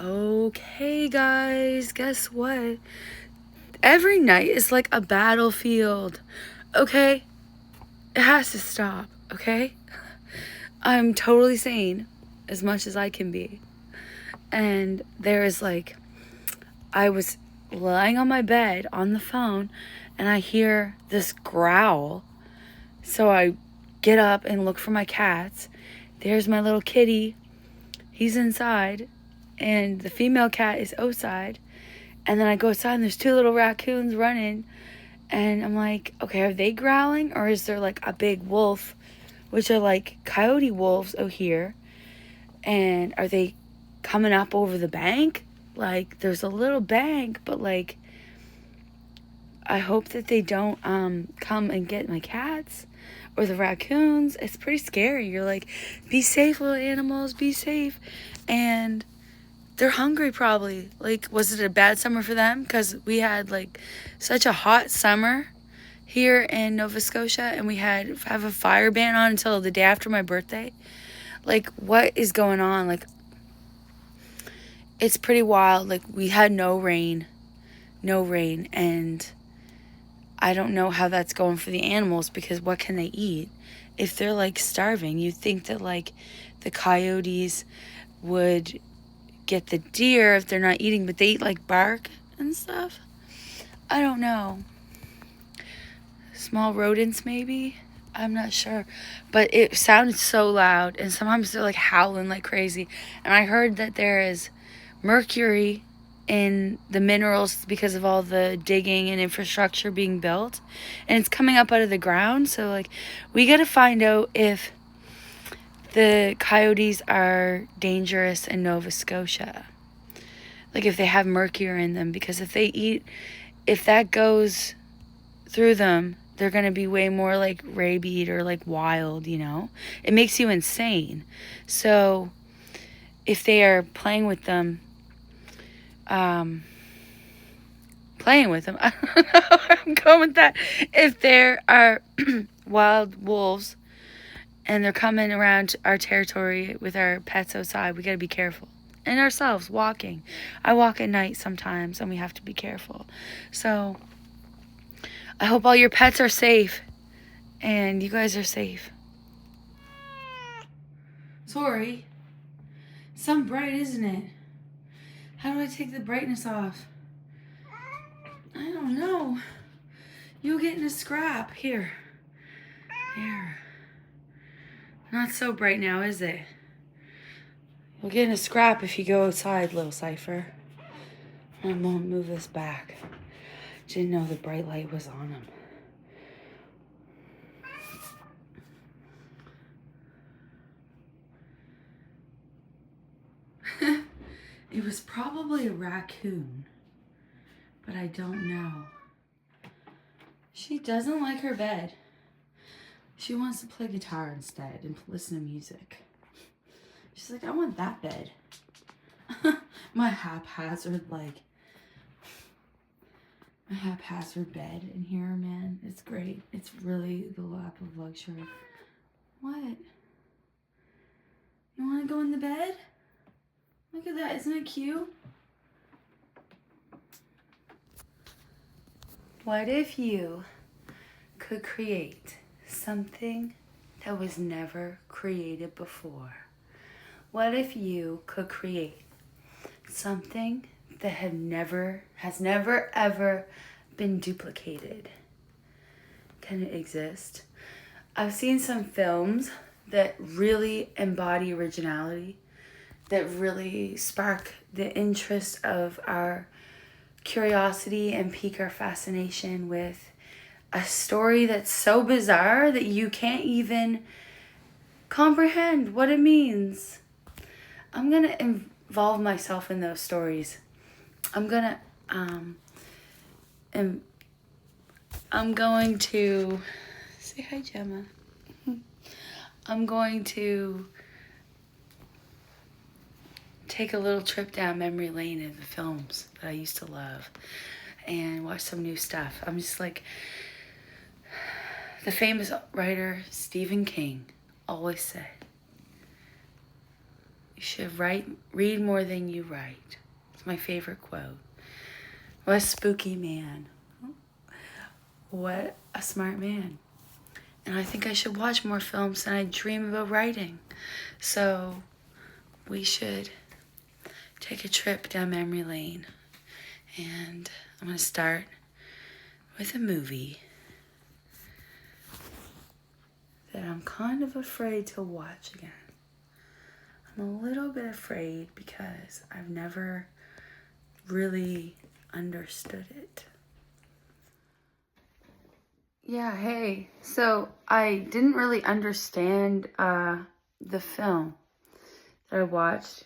Okay, guys, guess what? Every night is like a battlefield, okay? It has to stop, okay? I'm totally sane as much as I can be. And there is like, I was lying on my bed on the phone and I hear this growl. So I get up and look for my cats. There's my little kitty. He's inside. And the female cat is outside. And then I go outside and there's two little raccoons running. And I'm like, okay, are they growling? Or is there like a big wolf, which are like coyote wolves out here? And are they coming up over the bank? Like, there's a little bank, but like, I hope that they don't come and get my cats or the raccoons. It's pretty scary. You're like, be safe, little animals, be safe. And they're hungry probably. Like, was it a bad summer for them? Because we had like such a hot summer here in Nova Scotia, and we have a fire ban on until the day after my birthday. Like, what is going on? Like, it's pretty wild. Like, we had no rain, and I don't know how that's going for the animals, because what can they eat if they're like starving? You'd think that like the coyotes would get the deer if they're not eating, but they eat like bark and stuff. I don't know. Small rodents maybe. I'm not sure, but it sounded so loud, and sometimes they're like howling like crazy. And I heard that there is mercury in the minerals because of all the digging and infrastructure being built, and it's coming up out of the ground. So like, we got to find out if the coyotes are dangerous in Nova Scotia, like if they have mercury in them, because if that goes through them, they're going to be way more like rabid or like wild, you know? It makes you insane. So if they are playing with them, I don't know where I'm going with that. If there are wild wolves and they're coming around our territory with our pets outside, we got to be careful. And ourselves walking. I walk at night sometimes and we have to be careful. So I hope all your pets are safe and you guys are safe. Sorry. Some bright, isn't it? How do I take the brightness off? I don't know. You'll get in a scrap. Here. Not so bright now, is it? You'll get in a scrap if you go outside, little Cypher. I won't move this back. Didn't know the bright light was on him. It was probably a raccoon, but I don't know. She doesn't like her bed. She wants to play guitar instead and listen to music. She's like, I want that bed. My haphazard bed in here, man. It's great. It's really the lap of luxury. What? You want to go in the bed? Look at that. Isn't it cute? What if you could create something that was never created before? What if you could create something that has never ever been duplicated? Can it exist? I've seen some films that really embody originality, that really spark the interest of our curiosity and pique our fascination with a story that's so bizarre that you can't even comprehend what it means. I'm gonna involve myself in those stories. I'm going to say hi, Gemma. I'm going to take a little trip down memory lane of the films that I used to love and watch some new stuff. I'm just like, the famous writer Stephen King always said, You should read more than you write. It's my favorite quote. What a spooky man. What a smart man. And I think I should watch more films than I dream about writing. So we should take a trip down memory lane. And I'm going to start with a movie that I'm kind of afraid to watch again. I'm a little bit afraid because I've never really understood it. Yeah, hey. So I didn't really understand the film that I watched.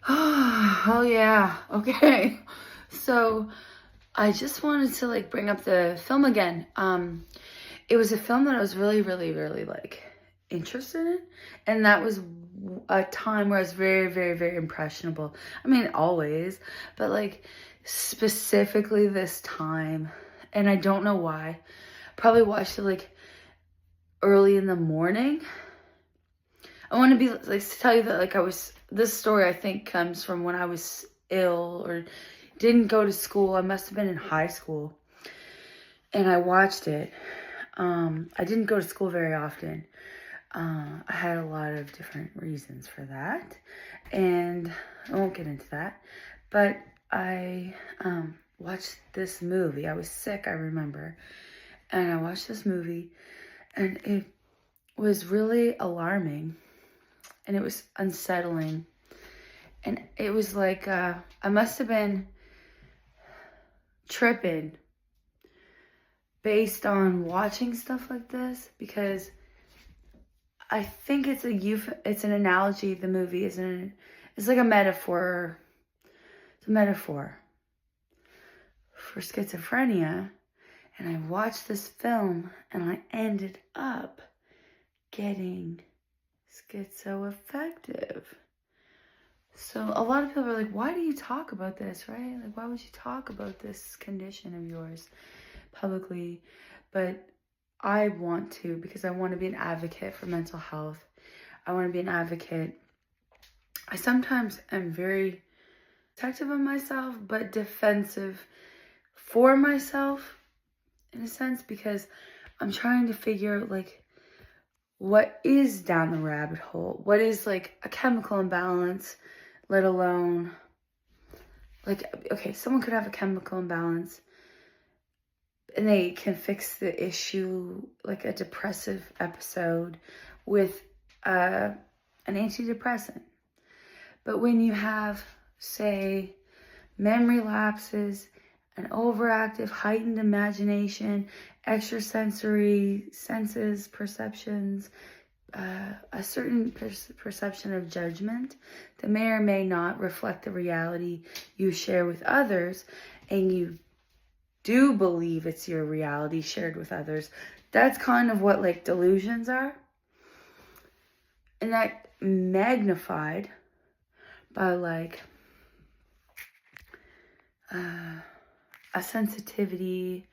Oh yeah, okay. So I just wanted to like bring up the film again. It was a film that I was really, really, really like interested in, and that was a time where I was very, very, very impressionable. I mean, always, but like specifically this time, and I don't know why. Probably watched it like early in the morning. I want to be like to tell you that like this story I think comes from when I was ill or didn't go to school. I must have been in high school, and I watched it. I didn't go to school very often. I had a lot of different reasons for that, and I won't get into that. But I watched this movie. I was sick, I remember, and I watched this movie, and it was really alarming, and it was unsettling, and it was like I must have been tripping based on watching stuff like this, because I think it's an analogy. The movie it's like a metaphor. It's a metaphor for schizophrenia. And I watched this film and I ended up getting schizoaffective. So a lot of people are like, why do you talk about this, right? Like, why would you talk about this condition of yours publicly? But I want to, because I want to be an advocate for mental health. I want to be an advocate. I sometimes am very protective of myself, but defensive for myself in a sense, because I'm trying to figure out like what is down the rabbit hole. What is like a chemical imbalance, let alone like, okay, someone could have a chemical imbalance and they can fix the issue, like a depressive episode, with an antidepressant. But when you have, say, memory lapses, an overactive, heightened imagination, extrasensory senses, perceptions, a certain perception of judgment that may or may not reflect the reality you share with others, and you do believe it's your reality shared with others. That's kind of what like delusions are. And that magnified by like a sensitivity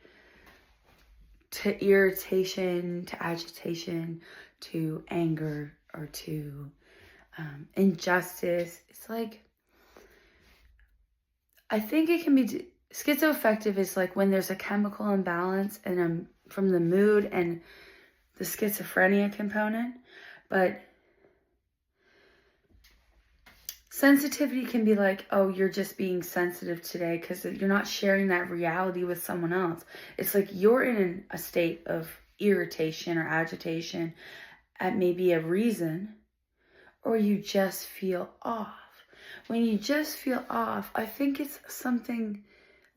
to irritation, to agitation, to anger, or to injustice. It's like, I think it can be schizoaffective is like when there's a chemical imbalance and from the mood and the schizophrenia component. But sensitivity can be like, oh, you're just being sensitive today because you're not sharing that reality with someone else. It's like you're in a state of irritation or agitation at maybe a reason, or you just feel off. When you just feel off, I think it's something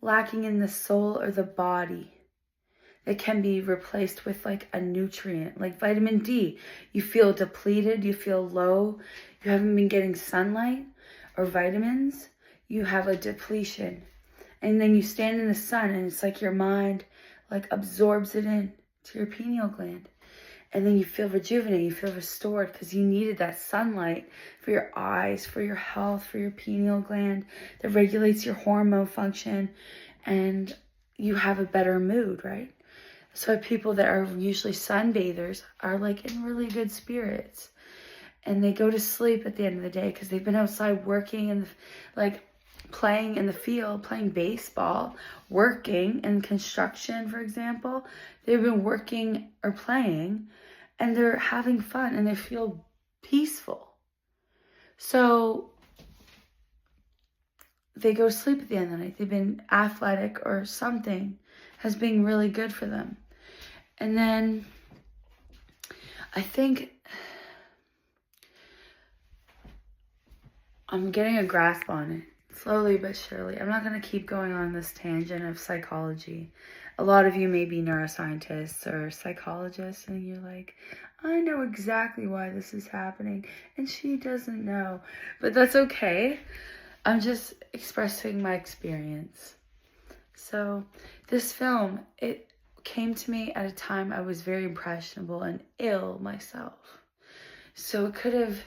lacking in the soul or the body that can be replaced with like a nutrient, like vitamin D. You feel depleted, you feel low, you haven't been getting sunlight or vitamins, you have a depletion. And then you stand in the sun and it's like your mind like absorbs it in to your pineal gland. And then you feel rejuvenated, you feel restored because you needed that sunlight for your eyes, for your health, for your pineal gland that regulates your hormone function, and you have a better mood, right? So people that are usually sunbathers are like in really good spirits. and they go to sleep at the end of the day because they've been outside working and like playing in the field, playing baseball, working in construction, for example. They've been working or playing, and they're having fun and they feel peaceful. So they go to sleep at the end of the night. They've been athletic or something has been really good for them. And then I think I'm getting a grasp on it, slowly but surely. I'm not going to keep going on this tangent of psychology. A lot of you may be neuroscientists or psychologists, and you're like, I know exactly why this is happening, and she doesn't know. But that's okay. I'm just expressing my experience. So this film, it came to me at a time I was very impressionable and ill myself. So it could have,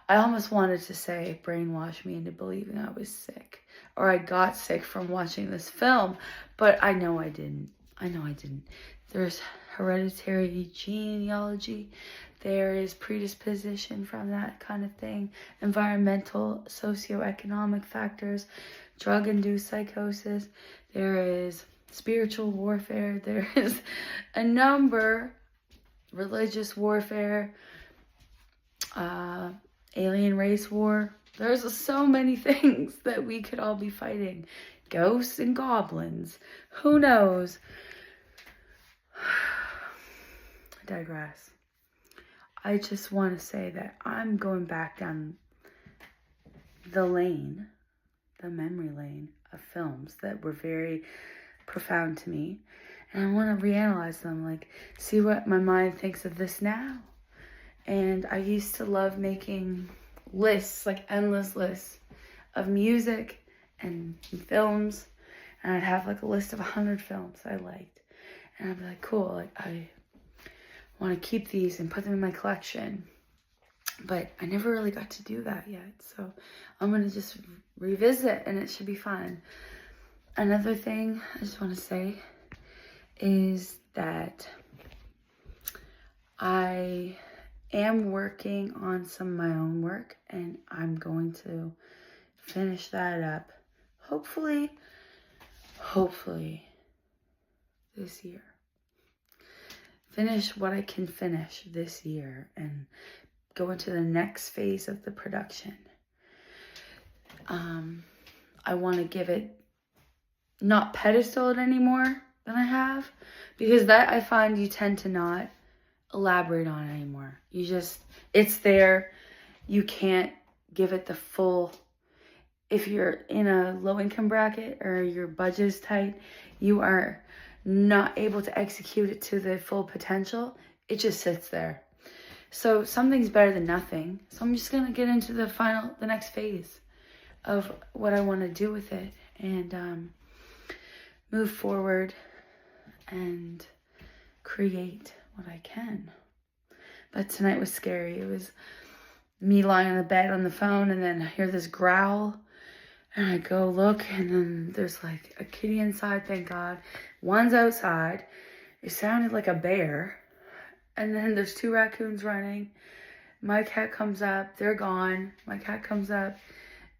I almost wanted to say, brainwash me into believing I was sick, or I got sick from watching this film, but I know I didn't. There's hereditary genealogy, there is predisposition from that kind of thing, environmental, socioeconomic factors, drug-induced psychosis, there is spiritual warfare, there is a number, religious warfare, alien race war. There's so many things that we could all be fighting. Ghosts and goblins. Who knows? I digress. I just want to say that I'm going back down the lane, the memory lane of films that were very profound to me. And I want to reanalyze them, like see what my mind thinks of this now. And I used to love making lists, like endless lists of music and films. And I'd have like a list of 100 films I liked. And I'd be like, cool, like I want to keep these and put them in my collection. But I never really got to do that yet. So I'm going to just revisit, and it should be fun. Another thing I just want to say is that I am working on some of my own work, and I'm going to finish that up hopefully this year. Finish what I can finish this year and go into the next phase of the production. I want to give it, not pedestal it anymore than I have, because that I find you tend to not elaborate on it anymore. You just, it's there. You can't give it the full, if you're in a low income bracket or your budget is tight, you are not able to execute it to the full potential. It just sits there. So something's better than nothing. So I'm just going to get into the next phase of what I want to do with it, and move forward and create what I can. But tonight was scary. It was me lying on the bed on the phone, and then I hear this growl, and I go look, and then there's like a kitty inside, thank God. One's outside. It sounded like a bear. And then there's 2 raccoons running. My cat comes up. They're gone. My cat comes up.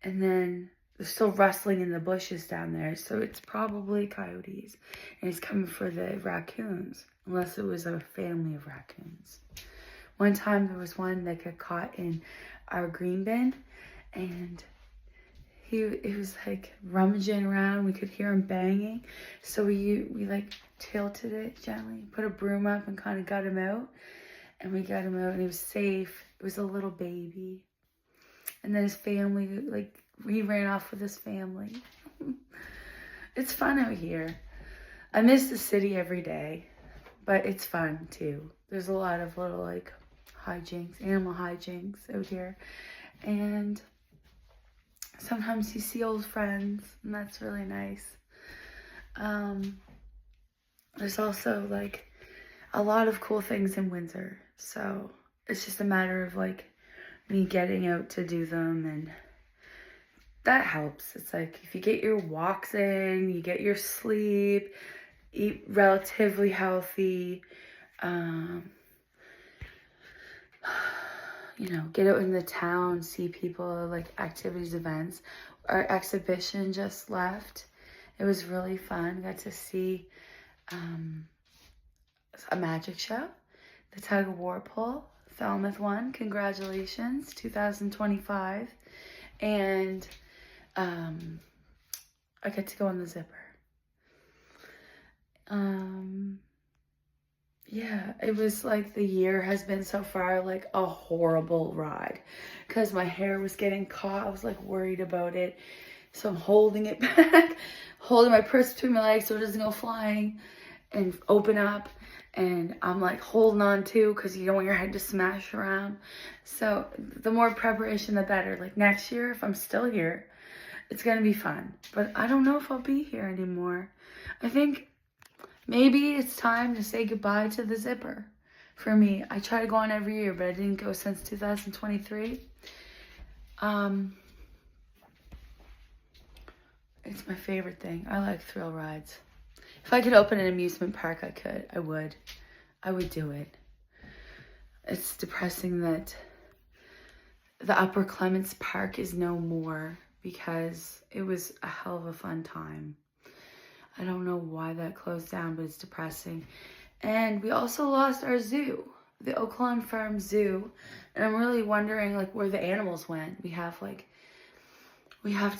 And then there's still rustling in the bushes down there. So it's probably coyotes. And he's coming for the raccoons. Unless it was a family of raccoons. One time there was one that got caught in our green bin. And it was like rummaging around. We could hear him banging. So we like tilted it gently, put a broom up and kind of got him out. And we got him out and he was safe. It was a little baby. And then his family, like, he ran off with his family. It's fun out here. I miss the city every day, but it's fun too. There's a lot of little like hijinks, animal hijinks out here. And sometimes you see old friends, and that's really nice. There's also like a lot of cool things in Windsor. So it's just a matter of like me getting out to do them, and that helps. It's like if you get your walks in, you get your sleep, eat relatively healthy, get out in the town, see people, like activities, events. Our exhibition just left. It was really fun. Got to see a magic show, the tug of war pull. Falmouth won. Congratulations, 2025. And I get to go on the zipper. Yeah, it was like the year has been so far like a horrible ride because my hair was getting caught. I was like worried about it. So I'm holding it back, holding my purse between my legs so it doesn't go flying and open up. And I'm like holding on too because you don't want your head to smash around. So the more preparation, the better. Like next year, if I'm still here, it's going to be fun. But I don't know if I'll be here anymore. I think maybe it's time to say goodbye to the zipper for me. I try to go on every year, but I didn't go since 2023. It's my favorite thing. I like thrill rides. If I could open an amusement park, I would. I would do it. It's depressing that the Upper Clements Park is no more because it was a hell of a fun time. I don't know why that closed down, but it's depressing. And we also lost our zoo, the Oaklawn Farm Zoo. And I'm really wondering like where the animals went. We have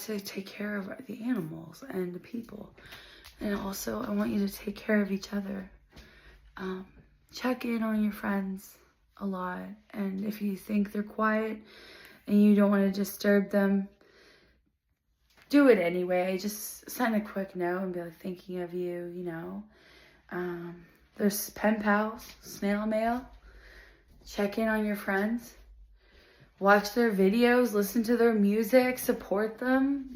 to take care of the animals and the people. And also I want you to take care of each other. Check in on your friends a lot. And if you think they're quiet and you don't want to disturb them, do it anyway. Just send a quick note and be like thinking of you, There's pen pals, snail mail. Check in on your friends. Watch their videos, listen to their music, support them,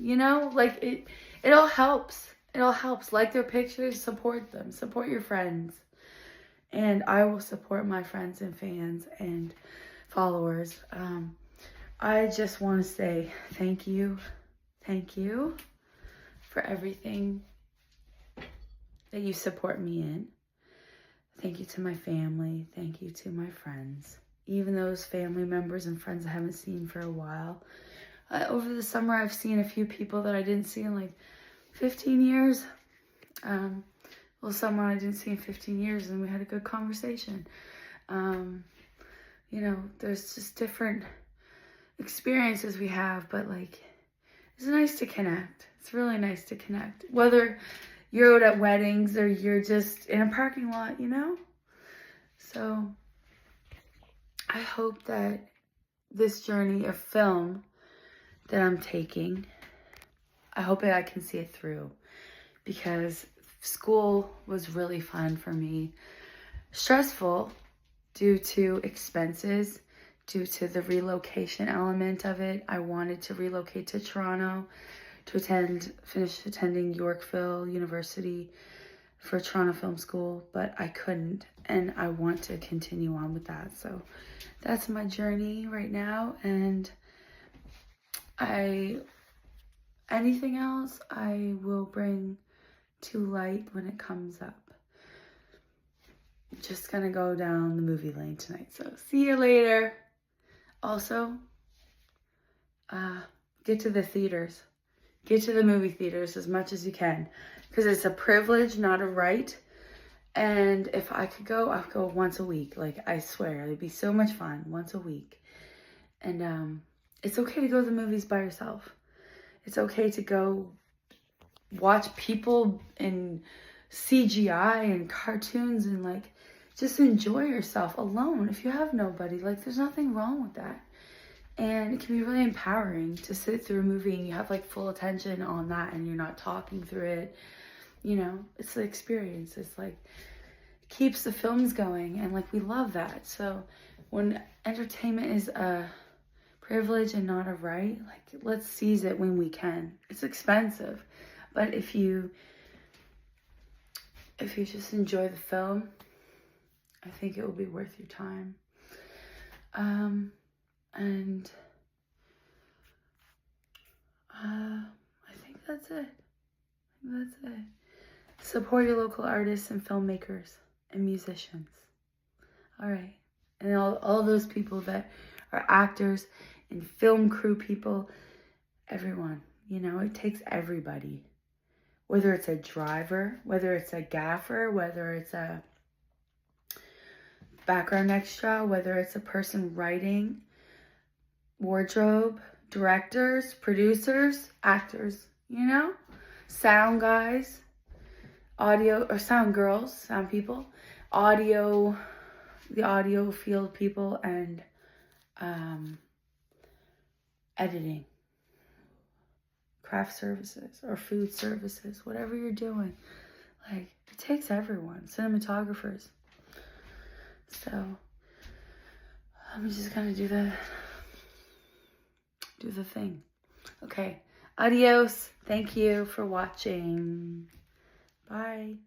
Like it all helps. It all helps. Like their pictures, support them. Support your friends. And I will support my friends and fans and followers. I just want to say thank you. Thank you for everything that you support me in. Thank you to my family. Thank you to my friends. Even those family members and friends I haven't seen for a while. Over the summer, I've seen a few people that I didn't see in like 15 years. Someone I didn't see in 15 years and we had a good conversation. There's just different experiences we have, but like, it's nice to connect. It's really nice to connect. Whether you're out at weddings or you're just in a parking lot, So I hope that this journey of film that I'm taking, I hope that I can see it through because school was really fun for me. Stressful due to expenses, due to the relocation element of it. I wanted to relocate to Toronto to finish attending Yorkville University for Toronto Film School, but I couldn't, and I want to continue on with that. So that's my journey right now, and anything else I will bring to light when it comes up. Just gonna go down the movie lane tonight, so see you later. Also, get to the theaters. Get to the movie theaters as much as you can because it's a privilege, not a right. And if I could go, I'll go once a week. Like, I swear, it'd be so much fun once a week. And it's okay to go to the movies by yourself. It's okay to go watch people in CGI and cartoons and like just enjoy yourself alone. If you have nobody, like there's nothing wrong with that. And it can be really empowering to sit through a movie and you have like full attention on that and you're not talking through it. It's the experience. It's like, it keeps the films going and like we love that. So when entertainment is a privilege and not a right, like let's seize it when we can. It's expensive, but if you just enjoy the film, I think it will be worth your time. And I think that's it. Support your local artists and filmmakers and musicians. All right. And all those people that our actors and film crew people, everyone, you know, it takes everybody. Whether it's a driver, whether it's a gaffer, whether it's a background extra, whether it's a person writing, wardrobe, directors, producers, actors, you know, sound guys, audio or sound girls, sound people, audio, the audio field people, and editing, craft services or food services, whatever you're doing. Like, it takes everyone, cinematographers. So I'm just gonna do the thing. Okay, adios. Thank you for watching. Bye.